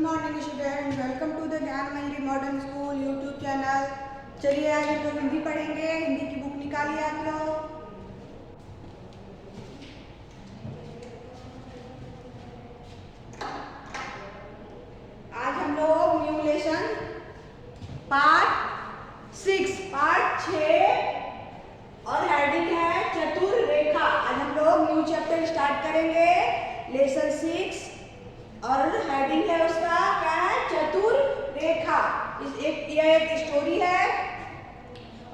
Morning student, welcome to the Gyan Mandir modern school YouTube channel. चलिए आज हम लोग हिंदी पढ़ेंगे। हिंदी की बुक निकालिए आप लोग। आज हम लोग न्यू लेसन पार्ट 6 पार्ट 6 और हेडिंग है चतुर रेखा। आज हम लोग न्यू चैप्टर स्टार्ट करेंगे, लेसन 6 और हेडिंग है उसका क्या है, चतुर रेखा। यह एक स्टोरी है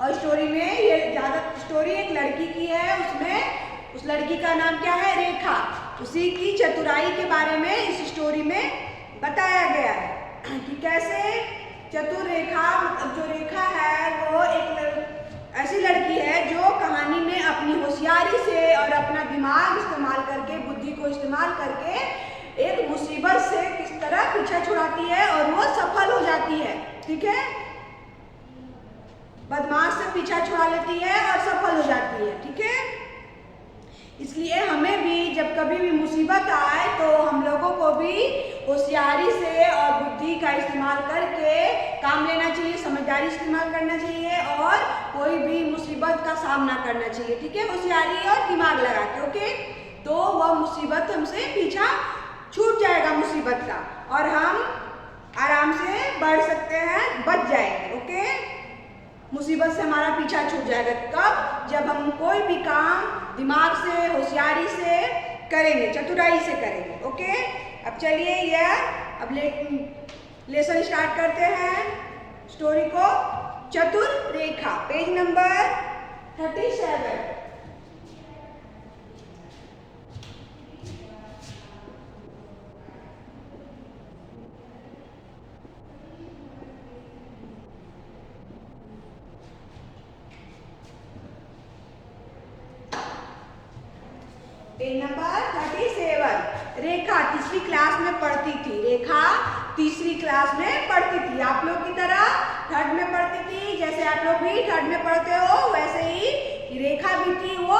और स्टोरी में ये ज्यादा स्टोरी एक लड़की की है। उसमें उस लड़की का नाम क्या है, रेखा। उसी की चतुराई के बारे में इस स्टोरी में बताया गया है कि कैसे चतुर रेखा, मतलब जो रेखा है वो एक ऐसी लड़की है जो कहानी में अपनी होशियारी से और अपना दिमाग इस्तेमाल करके, बुद्धि को इस्तेमाल करके एक मुसीबत से किस तरह पीछा छुड़ाती है और वो सफल हो जाती है। ठीक है, बदमाश से पीछा छुड़ा लेती है और सफल हो जाती है। ठीक है, इसलिए हमें भी जब कभी भी मुसीबत आए तो हम लोगों को भी होशियारी से और बुद्धि का इस्तेमाल करके काम लेना चाहिए, समझदारी इस्तेमाल करना चाहिए और कोई भी मुसीबत का सामना करना चाहिए। ठीक है, होशियारी और दिमाग लगा के। ओके, तो वह मुसीबत हमसे पीछा छूट जाएगा मुसीबत का और हम आराम से बढ़ सकते हैं, बच जाएंगे। ओके, मुसीबत से हमारा पीछा छूट जाएगा। कब? जब हम कोई भी काम दिमाग से, होशियारी से करेंगे, चतुराई से करेंगे। ओके, अब चलिए यह अब लेसन स्टार्ट करते हैं स्टोरी को। चतुर रेखा, पेज नंबर 37। Page number 37। रेखा तीसरी क्लास में पढ़ती थी। रेखा तीसरी क्लास में पढ़ती थी, आप लोग की तरह थर्ड में पढ़ती थी। जैसे आप लोग भी थर्ड में पढ़ते हो वैसे ही रेखा भी थी, वो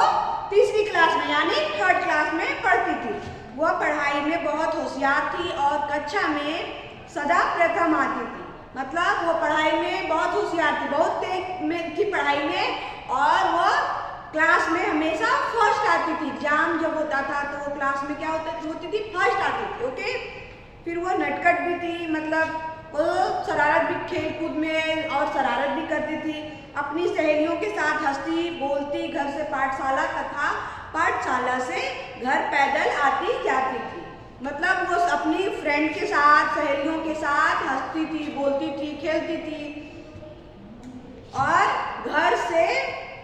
तीसरी क्लास में यानी थर्ड क्लास में पढ़ती थी। वह पढ़ाई में बहुत होशियार थी और कक्षा में सदा प्रथम आती थी। मतलब वो पढ़ाई में बहुत होशियार थी, बहुत तेज में थी पढ़ाई में और वह क्लास में हमेशा फर्स्ट आती थी। एग्जाम जब होता था तो वो क्लास में क्या होती थी, फर्स्ट आती थी। ओके, फिर वो नटखट भी थी, मतलब वो शरारत भी, खेल कूद में और शरारत भी करती थी। अपनी सहेलियों के साथ हंसती बोलती, घर से पाठशाला तथा पाठशाला से घर पैदल आती जाती थी। मतलब वो अपनी फ्रेंड के साथ, सहेलियों के साथ हंसती थी, बोलती थी, खेलती थी और घर से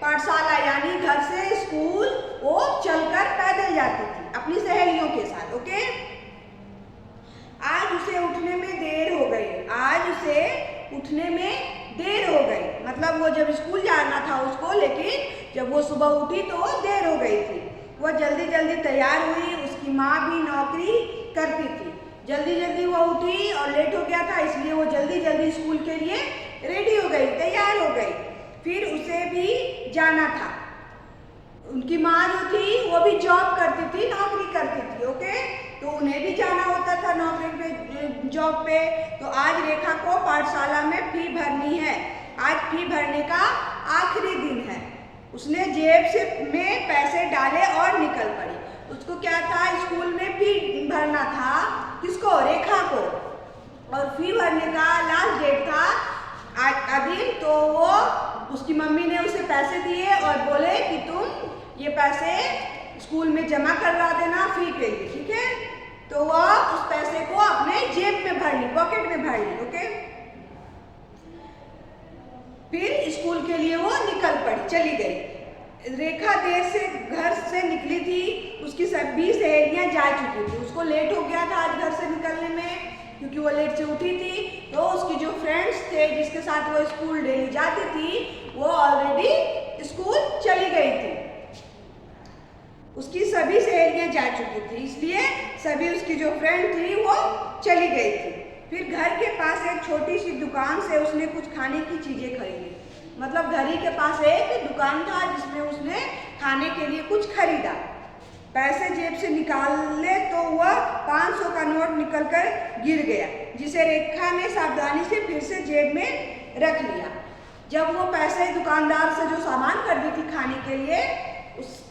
पाठशाला यानी घर से स्कूल वो चलकर पैदल जाती थी अपनी सहेलियों के साथ। ओके, आज उसे उठने में देर हो गई। आज उसे उठने में देर हो गई, मतलब वो जब स्कूल जाना था उसको, लेकिन जब वो सुबह उठी तो देर हो गई थी। वह जल्दी जल्दी तैयार हुई। उसकी माँ भी नौकरी करती थी। जल्दी जल्दी वो उठी और लेट हो गया था, इसलिए वो जल्दी जल्दी स्कूल के लिए रेडी हो गई, तैयार हो गई। फिर उसे भी जाना था। उनकी माँ जो थी वो भी जॉब करती थी, नौकरी करती थी। ओके, तो उन्हें भी जाना होता था नौकरी पे, जॉब पे। तो आज रेखा को पाठशाला में फी भरनी है। आज फी भरने का आखिरी दिन है। उसने जेब से में पैसे डाले और निकल पड़ी। उसको क्या था, स्कूल में फी भरना था। किसको? रेखा को। और फी भरने का लास्ट डेट था आज का दिन। तो वो उसकी मम्मी ने उसे पैसे दिए और बोले कि तुम ये पैसे स्कूल में जमा करवा देना फी के लिए। ठीक है, तो वह उस पैसे को अपने जेब में भर ली, पॉकेट में भर ली। ओके, फिर स्कूल के लिए वो निकल पड़ी, चली गई। रेखा देर से घर से निकली थी। उसकी सभी सहेलियां जा चुकी थी। उसको लेट हो गया था आज घर से निकलने में, क्योंकि वो लेट से उठी थी। तो उसकी जो फ्रेंड्स थे जिसके साथ वो स्कूल डेली जाती थी, वो ऑलरेडी स्कूल चली गई थी। उसकी सभी सहेलियां जा चुकी थी, इसलिए सभी उसकी जो फ्रेंड थी वो चली गई थी। फिर घर के पास एक छोटी सी दुकान से उसने कुछ खाने की चीजें खरीदी। मतलब घर ही के पास एक दुकान था जिसमें उसने खाने के लिए कुछ खरीदा। पैसे जेब से निकाले तो वह 500 का नोट निकलकर गिर गया, जिसे रेखा ने सावधानी से फिर से जेब में रख लिया। जब वो पैसे दुकानदार से जो सामान खरीदी थी खाने के लिए,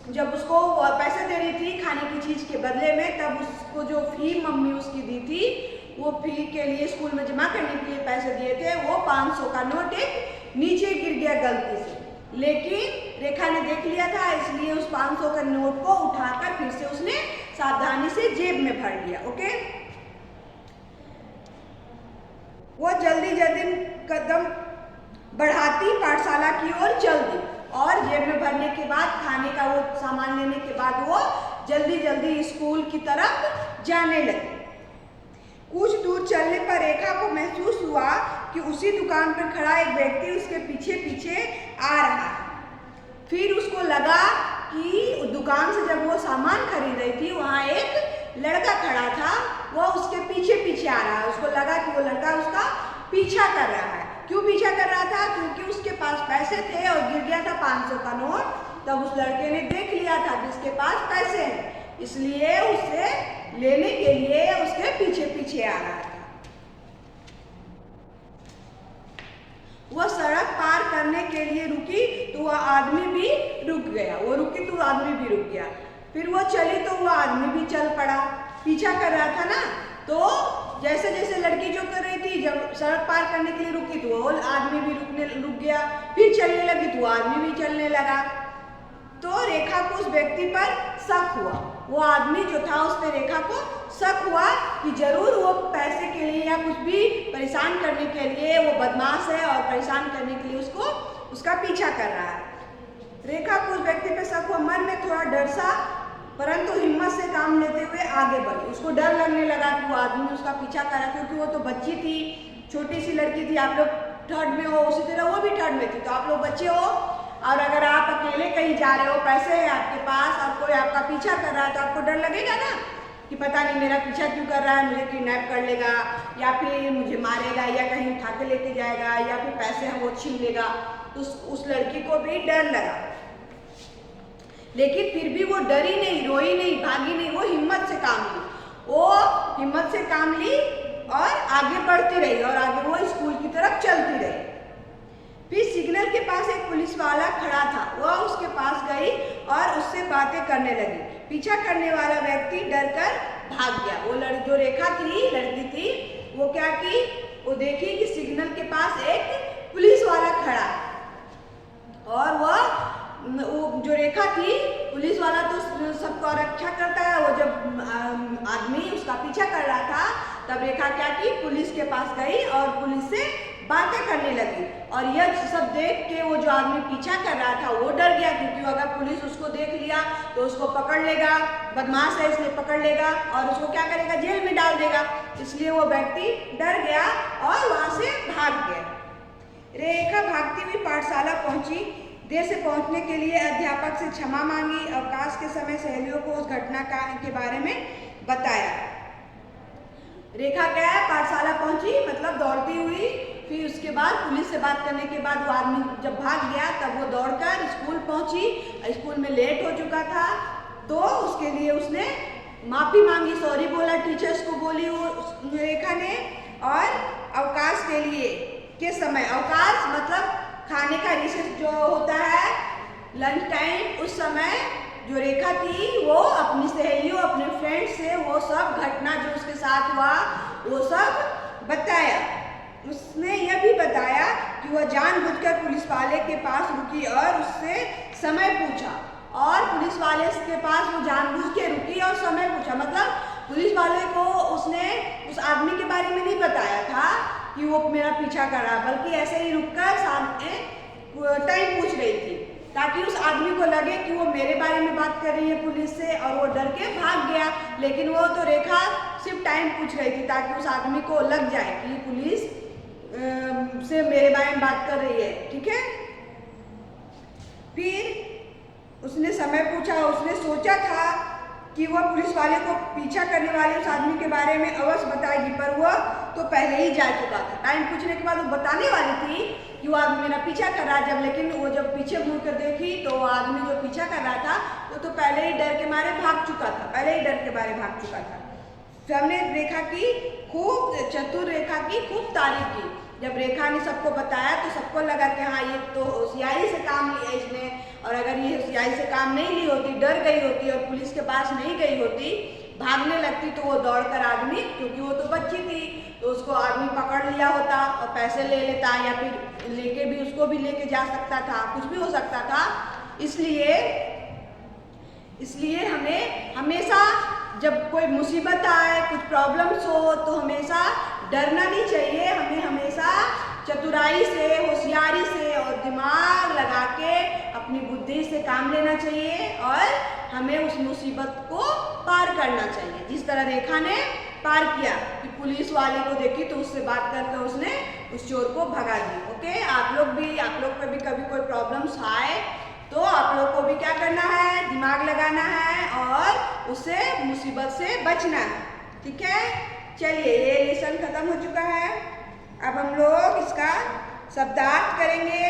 जब उसको पैसे दे रही थी खाने की चीज़ के बदले में, तब उसको जो फी मम्मी उसकी दी थी, वो फी के लिए स्कूल में जमा करने के लिए पैसे दिए थे, वो 500 का नोट एक नीचे गिर गया गलती से। लेकिन रेखा ने देख लिया था, इसलिए उस 500 का नोट को उठाकर फिर से उसने सावधानी से जेब में भर लिया। ओके, वो जल्दी जल्दी कदम बढ़ाती पाठशाला की ओर चल दी और जेब में भरने के बाद, खाने का वो सामान लेने के बाद वो जल्दी जल्दी स्कूल की तरफ जाने लगी। कुछ दूर चलने पर रेखा को महसूस हुआ कि उसी दुकान पर खड़ा एक व्यक्ति उसके पीछे पीछे आ रहा है। फिर उसको लगा कि दुकान से जब वो सामान खरीद रही थी, वहाँ एक लड़का खड़ा था, वह उसके पीछे पीछे आ रहा है। उसको लगा कि वो लड़का उसका पीछा कर रहा है। क्यों पीछा कर रहा था? क्योंकि उसके पास पैसे थे और गिर गया था 500 का नोट। तब उस लड़के ने देख लिया था कि उसके पास पैसे हैं, इसलिए उसे लेने के लिए उसके पीछे पीछे आ रहा था। वह सड़क पार करने के लिए रुकी तो वह आदमी भी रुक गया। वो रुकी तो आदमी भी रुक गया। फिर वो चली तो वह आदमी भी चल पड़ा। पीछा कर रहा था ना, तो जैसे जैसे लड़की जो कर रही थी, जब सड़क पार करने के लिए रुकी तो वो आदमी भी रुक गया। फिर चलने लगी तो आदमी भी चलने लगा। तो रेखा को उस व्यक्ति पर शक हुआ। वो आदमी जो था, उसने रेखा को शक हुआ कि जरूर वो पैसे के लिए या कुछ भी परेशान करने के लिए वो बदमाश है और परेशान करने के लिए उसका पीछा कर रहा है। रेखा को उस व्यक्ति पर शक हुआ। मन में थोड़ा डर सा, परंतु हिम्मत से काम लेते हुए आगे बढ़ी। उसको डर लगने लगा कि वो आदमी उसका पीछा कर रहा, क्योंकि वो तो बच्ची थी, छोटी सी लड़की थी। आप लोग थर्ड में हो, उसी तरह वो भी थर्ड में थी, तो आप लोग बच्चे हो और अगर आप अकेले कहीं जा रहे हो, पैसे है आपके पास और कोई आपका पीछा कर रहा है, तो आपको डर लगेगा ना कि पता नहीं मेरा पीछा क्यों कर रहा है, मुझे किडनैप कर लेगा या फिर मुझे मारेगा या कहीं उठा के लेके जाएगा या फिर पैसे हैं वो छीन लेगा। तो उस लड़की को भी डर लगा, लेकिन फिर भी वो डरी नहीं, रोई नहीं, भागी नहीं। वो हिम्मत से काम ली। वो हिम्मत से काम ली और आगे बढ़ती रही और आगे वो स्कूल की तरफ चलती रही। फिर सिग्नल के पास एक पुलिस वाला खड़ा था। वह उसके पास गई और उससे बातें करने लगी। पीछा करने वाला व्यक्ति डरकर भाग गया। वो जो रेखा की लड़की थी, वो क्या की, वो देखी कि सिग्नल के पास एक पुलिस वाला खड़ा है और वो जो रेखा थी, पुलिस वाला तो सबको रक्षा करता है। वो जब आदमी उसका पीछा कर रहा था, तब रेखा क्या की, पुलिस के पास गई और पुलिस से बातें करने लगी। और यह सब देख के वो जो आदमी पीछा कर रहा था वो डर गया, क्योंकि अगर पुलिस उसको देख लिया तो उसको पकड़ लेगा, बदमाश है इसलिए पकड़ लेगा और उसको क्या करेगा, जेल में डाल देगा। इसलिए वो व्यक्ति डर गया और वहाँ से भाग गया। रेखा भागती हुई पाठशाला पहुंची। देर से पहुंचने के लिए अध्यापक से क्षमा मांगी। अवकाश के समय सहेलियों को उस घटना के बारे में बताया। रेखा क्या है, पाठशाला पहुंची मतलब दौड़ती हुई। फिर उसके बाद पुलिस से बात करने के बाद वो आदमी जब भाग गया, तब वो दौड़कर स्कूल पहुंची। स्कूल में लेट हो चुका था, तो उसके लिए उसने माफ़ी मांगी, सॉरी बोला, टीचर्स को बोली वो रेखा ने। और अवकाश के लिए के समय, अवकाश मतलब खाने का रिसेस जो होता है, लंच टाइम, उस समय जो रेखा थी वो अपनी सहेलियों, अपने फ्रेंड से वो सब घटना जो उसके साथ हुआ वो सब बताया। उसने यह भी बताया कि वह जानबूझकर पुलिस वाले के पास रुकी और उससे समय पूछा। और पुलिस वाले के पास वो जानबूझ के रुकी और समय पूछा, मतलब पुलिस वाले को उसने उस आदमी के बारे में नहीं बताया था कि वो मेरा पीछा कर रहा, बल्कि ऐसे ही रुककर सामने टाइम पूछ रही थी, ताकि उस आदमी को लगे कि वो मेरे बारे में बात कर रही है पुलिस से, और वो डर के भाग गया। लेकिन वो तो रेखा सिर्फ टाइम पूछ रही थी ताकि उस आदमी को लग जाए कि पुलिस से मेरे बारे में बात कर रही है। ठीक है, फिर उसने समय पूछा। उसने सोचा था कि वह पुलिस वाले को पीछा करने वाले उस आदमी के बारे में अवश्य बताएगी, पर वह तो पहले ही जा चुका था। टाइम पूछने के बाद वो बताने वाली थी, कि वो आदमी मेरा पीछा कर रहा है। जब लेकिन वो जब पीछे मुड़ कर देखी तो आदमी जो पीछा कर रहा था वो तो पहले ही डर के मारे भाग चुका था, पहले ही डर के मारे भाग चुका था। फिर हमने रेखा की खूब, चतुर रेखा की खूब तारीफ की। जब रेखा ने सबको बताया तो सबको लगा कि हाँ ये तो होशियारी से काम लिया इसने, और अगर ये होशियारी से काम नहीं ली होती, डर गई होती और पुलिस के पास नहीं गई होती, भागने लगती, तो वो दौड़कर आदमी, क्योंकि वो तो बच्ची थी तो उसको आदमी पकड़ लिया होता और पैसे ले लेता, या फिर लेके भी उसको भी लेके जा सकता था, कुछ भी हो सकता था। इसलिए हमें हमेशा जब कोई मुसीबत आए, कुछ प्रॉब्लम्स हो, तो हमेशा डरना नहीं चाहिए। हमें हमेशा चतुराई से, होशियारी से और दिमाग लगा के अपनी बुद्धि से काम लेना चाहिए और हमें उस मुसीबत को पार करना चाहिए। जिस तरह रेखा ने पार किया कि पुलिस वाले को देखी तो उससे बात करके उसने उस चोर को भगा दी। ओके, आप लोग पे भी कभी कोई प्रॉब्लम्स आए तो आप लोग को भी क्या करना है, दिमाग लगाना है और उससे मुसीबत से बचना है। ठीक है, चलिए ये लेसन खत्म हो चुका है। अब हम लोग इसका शब्दार्थ करेंगे।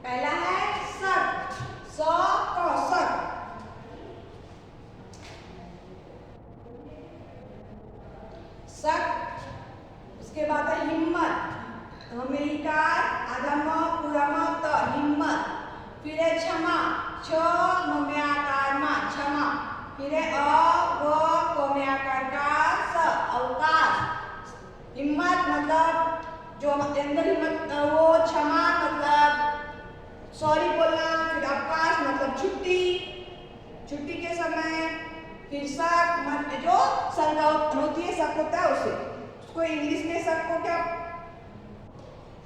पहला है सक, स क सक। सक, उसके बाद है हिम्मत, हमें इकार, आधा म पूरा म त, हिम्मत। फिर है क्षमा, छ म में आकार मा, क्षमा। फिर है अ व क में आकार का स, अवकाश। हिम्मत मतलब जो अंदर हिम्मत, वो क्षमा मतलब सॉरी बोलना। फिर अवकाश मतलब छुट्टी, छुट्टी के समय। फिर शक मतलब जो शंका होती है, शक होता है उसे, उसको इंग्लिश में शक को क्या,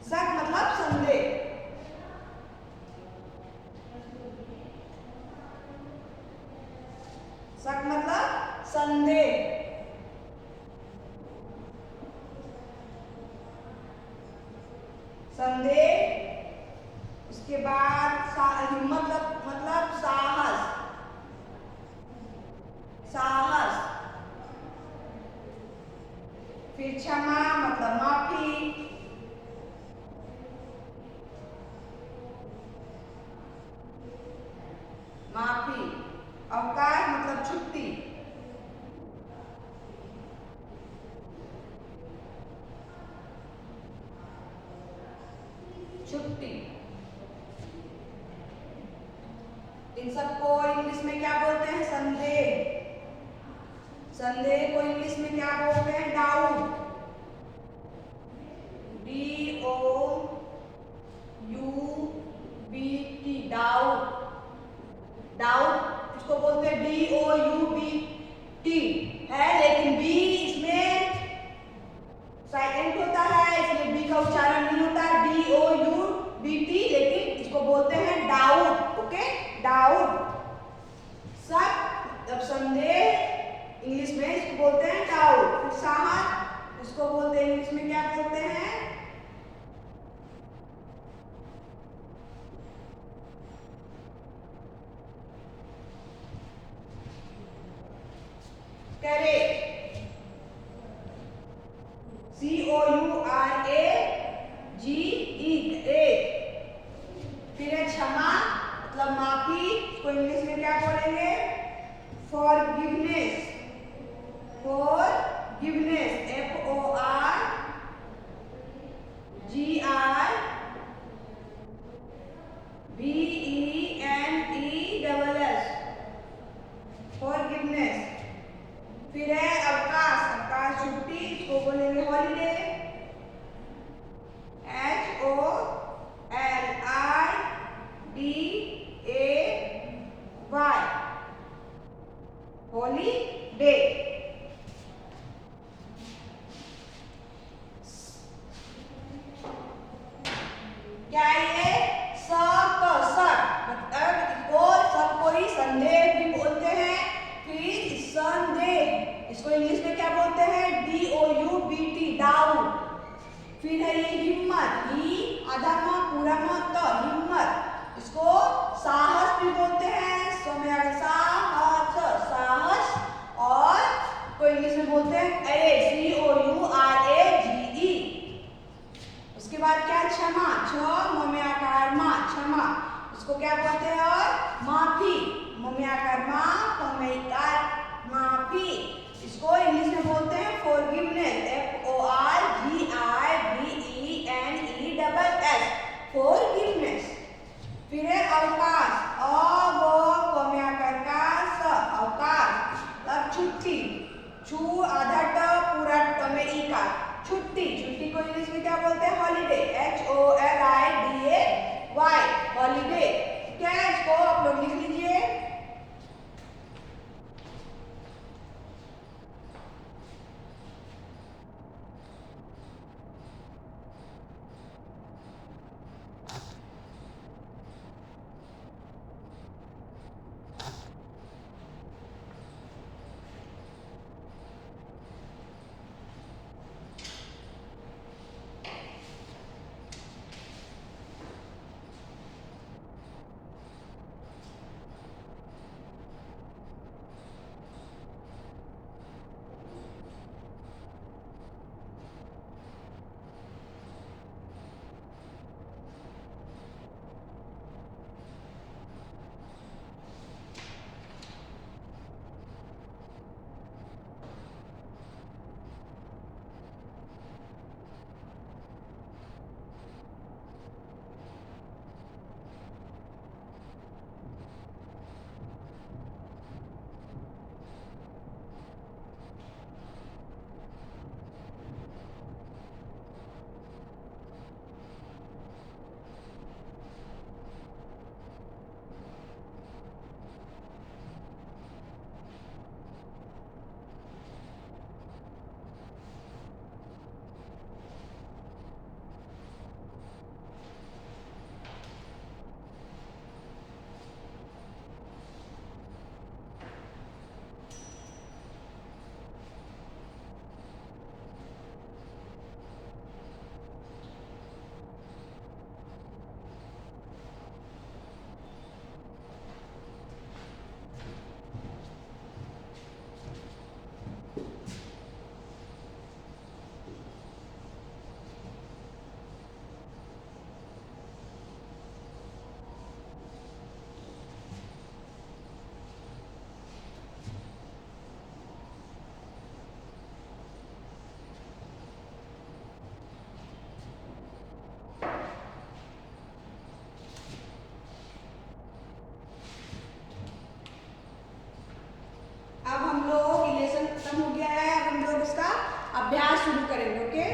शक मतलब संदेह। शक मतलब संदेह। संदेह। उसके बाद हिम्मत मतलब साहस, साहस। फिर क्षमा मतलब माफी। माफी। अवकाश मतलब छुट्टी। छुट्टी। इन सबको इंग्लिश में क्या बोलते हैं, संदेह। संदेह को इंग्लिश में क्या बोलते हैं, डाउट। D-O-U-B-T, doubt. डाउट इसको बोलते हैं D-O-U-B-T है, लेकिन B इसमें साइलेंट होता है, इसलिए B का उच्चारण नहीं होता है, D-O-U-B-T, लेकिन इसको बोलते हैं डाउट। Okay, doubt. शक जब संदेह, इंग्लिश में इसको बोलते हैं डाउट। फिर साहस, इसको बोलते हैं इंग्लिश में क्या बोलते हैं, COURAGE, एक। फिर है क्षमा मतलब माफी, इसको इंग्लिश में क्या बोलेंगे? Forgiveness, forgiveness, FORGIVENESS, forgiveness. फिर है अवकाश, अवकाश छुट्टी, इसको बोलेंगे हॉलीडे, HOLIDAY, हॉलीडे। क्या ये सब मतलब इसको सबको ही संदेह भी बोलते हैं। फिर संदेह, इसको इंग्लिश में क्या बोलते हैं? DOUBT, doubt. फिर है ये हिम्मत, ही आधा म पूरा म त, हिम्मत, इसको साहस भी बोलते हैं। साहस, साहस। और को इंग्लिश में बोलते हैं COURAGE। उसके बाद क्या? क्षमा, छ म में आकार मा, क्षमा, इसको क्या बोलते हैं? और माफी, म में आकार मा, प में इकार माफी, इसको इंग्लिश में बोलते हैं फॉरगिवनेस, FORGIVENESS, फॉरगिवनेस। फिर है अवकाश, क में आकार का, स, अवकाश, अब छुट्टी, छू आधा ट पूरा ट में इकार, छुट्टी, छुट्टी को इंग्लिश में क्या बोलते हैं? Holiday, HOLIDAY, holiday. क्या है? इसको आप लोग लिख लीजिए। अभ्यास शुरू करेंगे। ओके,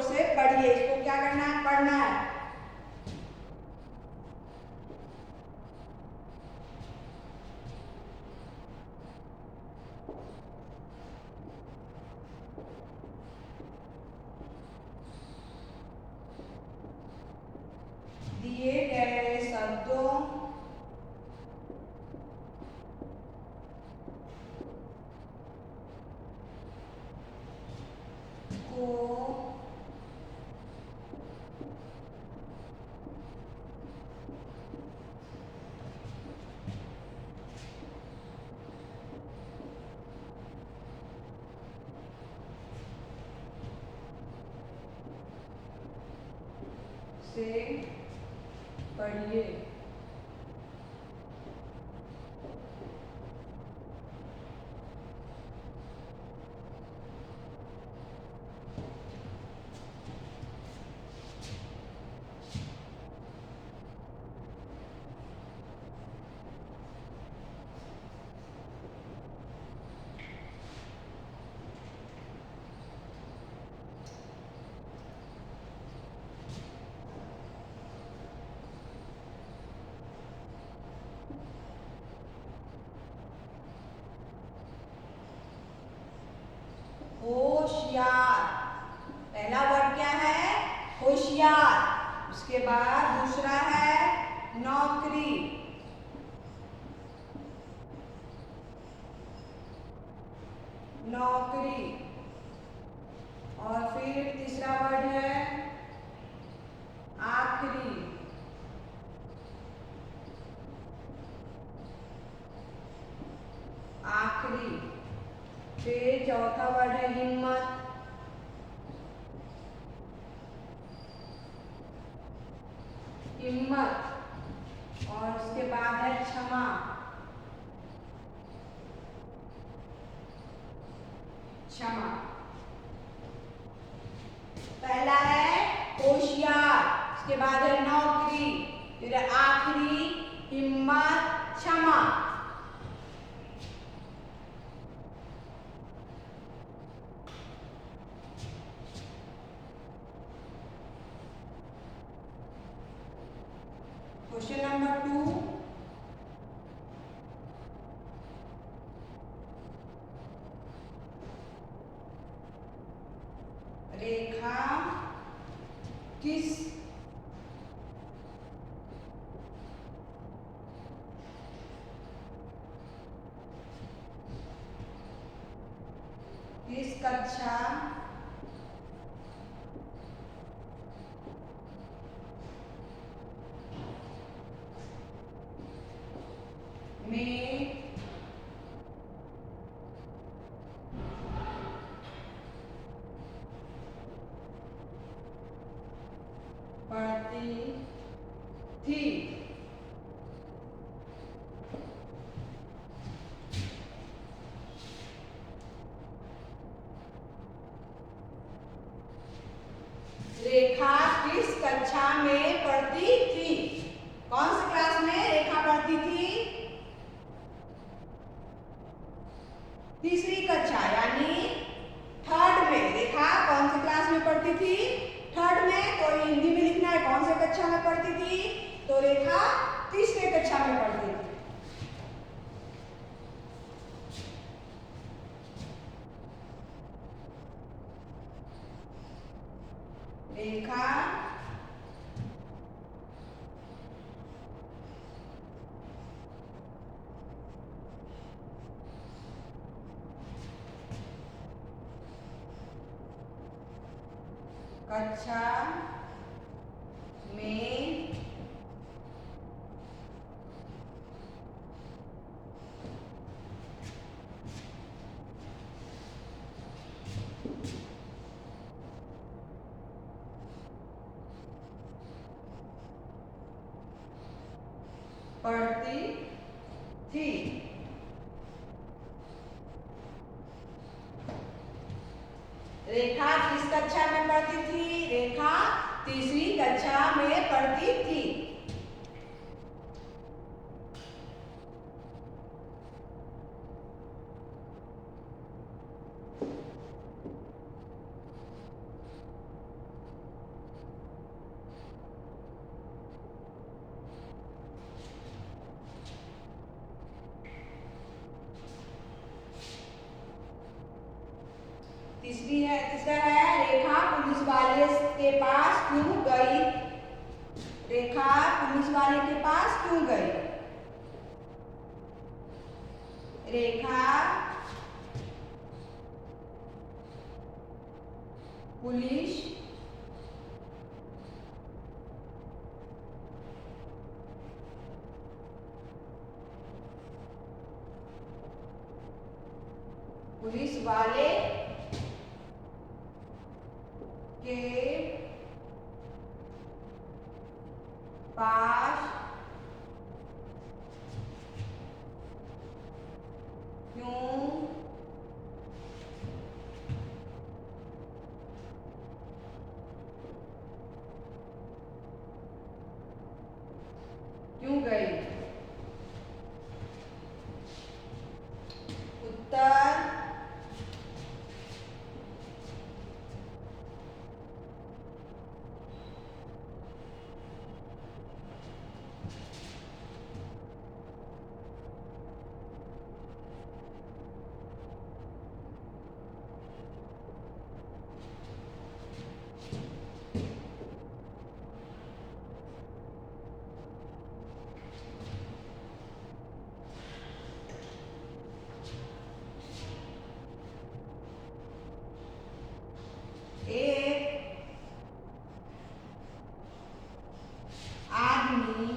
से पढ़िए। इसको क्या करना है? पढ़ना है। दिए गए शब्दों को से पढ़िए। होशियार, पहला वर्ड क्या है? होशियार। उसके बाद दूसरा है नौकरी। नौकरी। और फिर तीसरा वर्ड है आखिरी। आखिरी। फिर चौथा वर्ड है हिम्मत। हिम्मत। और उसके बाद है क्षमा। क्षमा। पहला है होशियार, उसके बाद है नौकरी, फिर आखिरी हिम्मत, क्षमा। क्वेश्चन नंबर 2, रेखा किस कक्षा में पढ़ती थी? रेखा किस कक्षा में पढ़ती थी? कौन सी क्लास में रेखा पढ़ती थी? तीसरी कक्षा यानी थर्ड में। रेखा कौन सी क्लास में पढ़ती थी? थर्ड में। तो हिंदी में लिखना है कौन से कक्षा में पढ़ती थी? तो रेखा तीसरे कक्षा में पढ़ती थी। रेखा कक्षा में पढ़ती थी। रेखा किस कक्षा में पढ़ती थी? रेखा तीसरी कक्षा में पढ़ती थी। तीसरा है रेखा पुलिस वाले के पास क्यों गई। रेखा पुलिस वाले के पास क्यों गई। रेखा पुलिस वाले के पास क्यों गई। उत्तर एक आदमी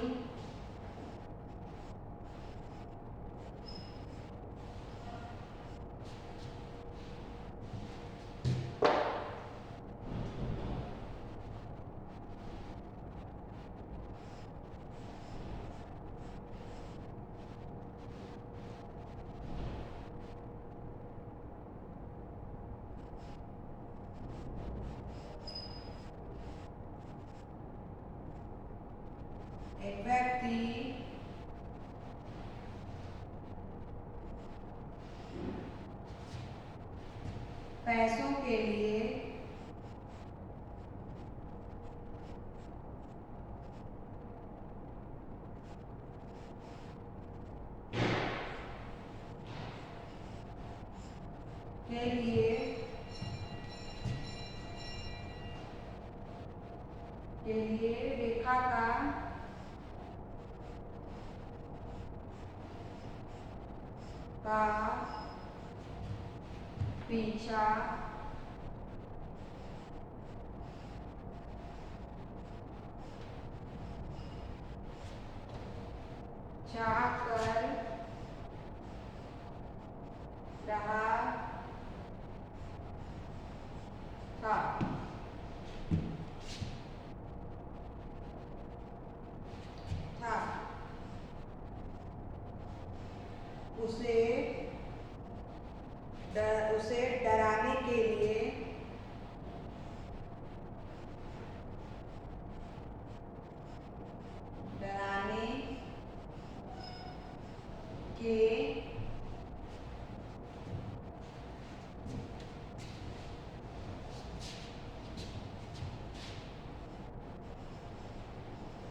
एक व्यक्ति पैसों के लिए रेखा का पीछा कर रहा था उसे डराने के लिए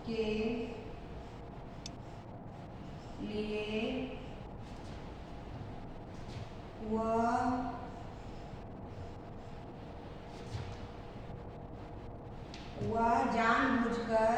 के लिए वह जानबूझकर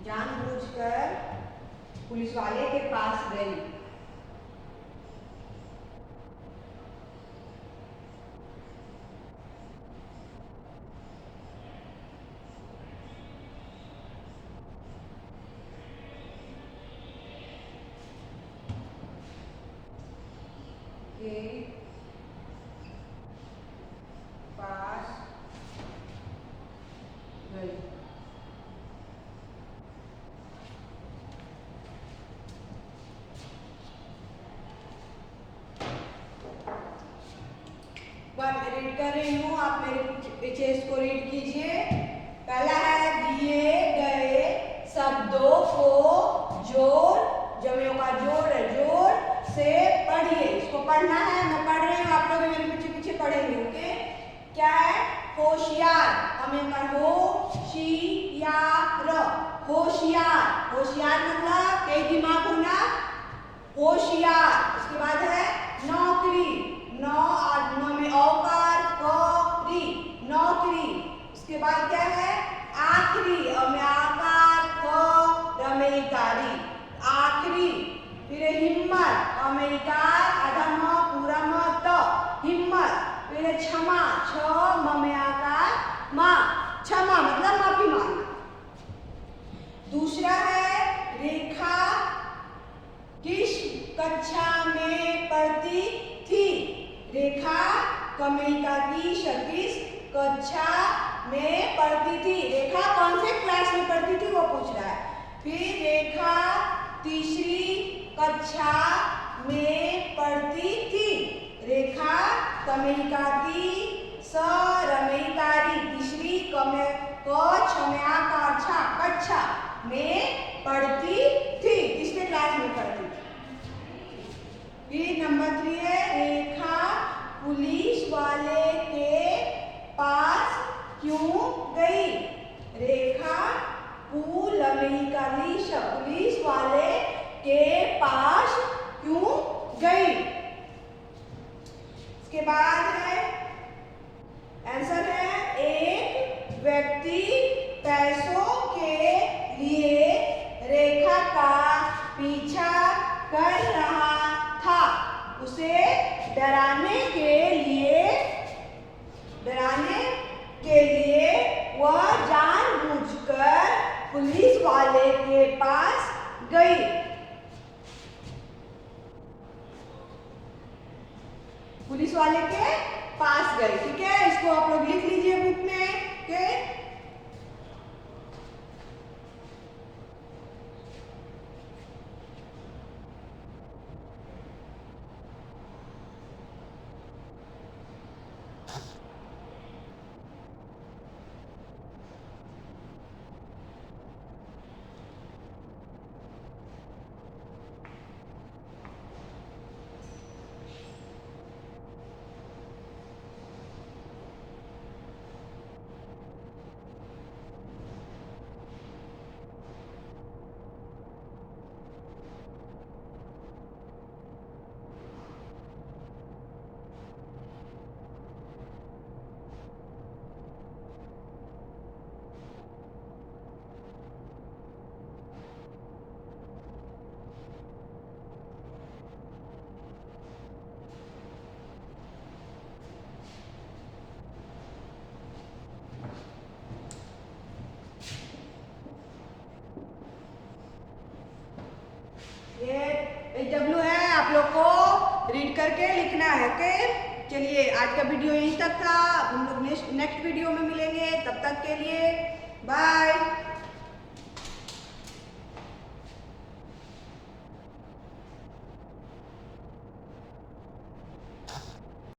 जानबूझकर पुलिस वाले के पास गई। के पास गई। रीड कर रही हूँ, आप मेरे पीछे इसको रीड कीजिए। पहला है दिए गए शब्दों को जोर, जमियों का जोर है, जोर से पढ़िए। इसको पढ़ना है, मैं पढ़ रही हूँ, आप लोग मेरे पीछे पीछे पढ़ेंगे। ओके, क्या है? होशियार, हमें कर होशियार, होशियार, होशियार मतलब तेज दिमाग होना, होशियार। उसके बाद है नौकरी, नौ में औकार, कौरी, नौकरी। उसके बाद क्या है? आखिरी, में आकार, ख में इकारी, आखिरी। फिर हिम्मत, में इकार, आधा म पूरा म त, हिम्मत। फिर क्षमा, छ में आकार, मा, क्षमा मतलब माफी मांगना। दूसरा है रेखा किस कक्षा में पढ़ती थी? रेखा कमेलिका की किस कक्षा में पढ़ती थी? रेखा कौन से क्लास में पढ़ती थी वो पूछ रहा है। फिर रेखा तीसरी कक्षा में पढ़ती थी। रेखा कमेलिका की सरमेकारी तीसरी कक्षा में पढ़ती थी। किसके क्लास में पढ़ती थी? फिर नंबर 3 है रेखा पुलिस वाले के पास क्यों गई? रेखा पुलिस वाले के पास क्यों गई? इसके बाद है आंसर है एक व्यक्ति पैसों के लिए रेखा का पीछा कर रहा था। उसे डराने के लिए वह जानबूझकर पुलिस वाले के पास गई। पुलिस वाले के पास गई। ठीक है, इसको आप लोग लिख लीजिए बुक में। ओके, ये HW है, आप लोग को रीड करके लिखना है। ओके, चलिए आज का वीडियो यहीं तक था। हम लोग नेक्स्ट वीडियो में मिलेंगे, तब तक के लिए बाय।